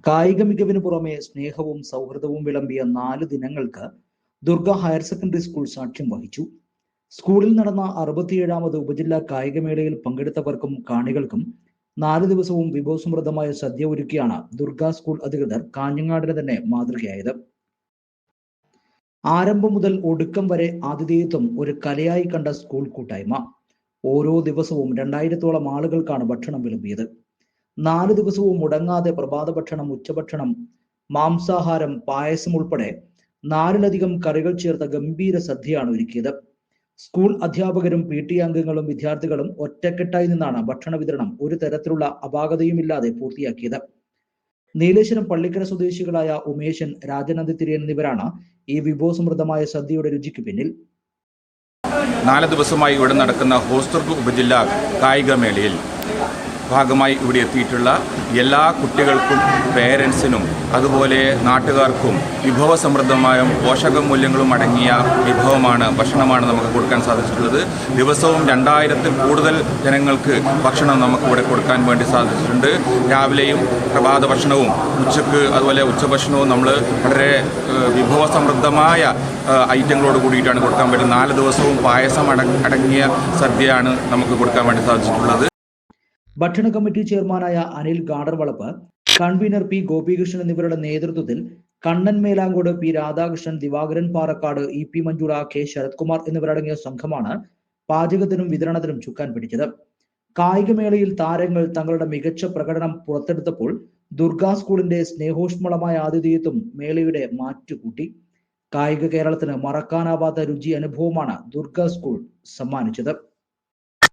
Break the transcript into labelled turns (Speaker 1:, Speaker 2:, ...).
Speaker 1: കായിക മികവിന് പുറമെ സ്നേഹവും സൗഹൃദവും വിളമ്പിയ 4 ദിനങ്ങൾക്ക് ദുർഗ ഹയർ സെക്കൻഡറി സ്കൂൾ സാക്ഷ്യം വഹിച്ചു. സ്കൂളിൽ നടന്ന 67ാമത് ഉപജില്ലാ കായികമേളയിൽ പങ്കെടുത്തവർക്കും കാണികൾക്കും 4 ദിവസവും വിഭവസമൃദ്ധമായ സദ്യ ഒരുക്കിയാണ് ദുർഗ സ്കൂൾ അധികൃതർ കാഞ്ഞങ്ങാടിന് തന്നെ മാതൃകയായത്. ആരംഭം മുതൽ ഒടുക്കം വരെ ആതിഥേയത്വം ഒരു കലയായി കണ്ട സ്കൂൾ കൂട്ടായ്മ ഓരോ ദിവസവും 2000-ഓളം ആളുകൾക്കാണ് ഭക്ഷണം വിളമ്പിയത്. 4 ദിവസവും മുടങ്ങാതെ പ്രഭാത ഭക്ഷണം, ഉച്ചഭക്ഷണം, മാംസാഹാരം, പായസം ഉൾപ്പെടെ 4-ലധികം കറികൾ ചേർത്ത ഗംഭീര സദ്യയാണ് ഒരുക്കിയത്. സ്കൂൾ അധ്യാപകരും PT അംഗങ്ങളും വിദ്യാർത്ഥികളും ഒറ്റക്കെട്ടായി നിന്നാണ് ഭക്ഷണ വിതരണം ഒരു തരത്തിലുള്ള അപാകതയുമില്ലാതെ പൂർത്തിയാക്കിയത്. നീലേശ്വരം പള്ളിക്കര സ്വദേശികളായ ഉമേശൻ, രാജനന്ദി തിരിയൻ എന്നിവരാണ് ഈ വിഭവസമൃദ്ധമായ സദ്യയുടെ രുചിക്ക് പിന്നിൽ.
Speaker 2: 4 ദിവസമായി ഇവിടെ നടക്കുന്ന ഹോസ്ദുർഗ് ഉപജില്ലാ കായികമേളയിൽ ഭാഗമായി ഇവിടെ എത്തിയിട്ടുള്ള എല്ലാ കുട്ടികൾക്കും, പേരൻസിനും, അതുപോലെ നാട്ടുകാർക്കും വിഭവസമൃദ്ധമായ പോഷകമൂല്യങ്ങളും അടങ്ങിയ ഭക്ഷണമാണ് നമുക്ക് കൊടുക്കാൻ സാധിച്ചിട്ടുള്ളത്. ദിവസവും 2000-ൽ കൂടുതൽ ജനങ്ങൾക്ക് ഭക്ഷണം നമുക്ക് ഇവിടെ കൊടുക്കാൻ വേണ്ടി സാധിച്ചിട്ടുണ്ട്. രാവിലെയും പ്രഭാത ഭക്ഷണവും അതുപോലെ ഉച്ചഭക്ഷണവും നമ്മൾ വളരെ വിഭവസമൃദ്ധമായ ഐറ്റങ്ങളോട് കൂടിയിട്ടാണ് കൊടുക്കാൻ പറ്റുന്നത്. 4 ദിവസവും പായസം അടങ്ങിയ സദ്യയാണ് നമുക്ക് കൊടുക്കാൻ വേണ്ടി സാധിച്ചിട്ടുള്ളത്.
Speaker 1: ഭക്ഷണ കമ്മിറ്റി ചെയർമാനായ അനിൽ ഗാഡർവളപ്പ്, കൺവീനർ P ഗോപികൃഷ്ണൻ എന്നിവരുടെ നേതൃത്വത്തിൽ Kannan Melangode, P Radhakrishnan, Divakaran Parakkad, EP Manjula, K Sarathkumar എന്നിവരടങ്ങിയ സംഘമാണ് പാചകത്തിനും വിതരണത്തിനും ചുക്കാൻ പിടിച്ചത്. കായികമേളയിൽ താരങ്ങൾ തങ്ങളുടെ മികച്ച പ്രകടനം പുറത്തെടുത്തപ്പോൾ ദുർഗ സ്കൂളിന്റെ സ്നേഹോഷ്മളമായ ആതിഥേയത്വം മേളയുടെ മാറ്റുകൂട്ടി. കായിക കേരളത്തിന് മറക്കാനാവാത്ത രുചി അനുഭവമാണ് ദുർഗ സ്കൂൾ സമ്മാനിച്ചത്.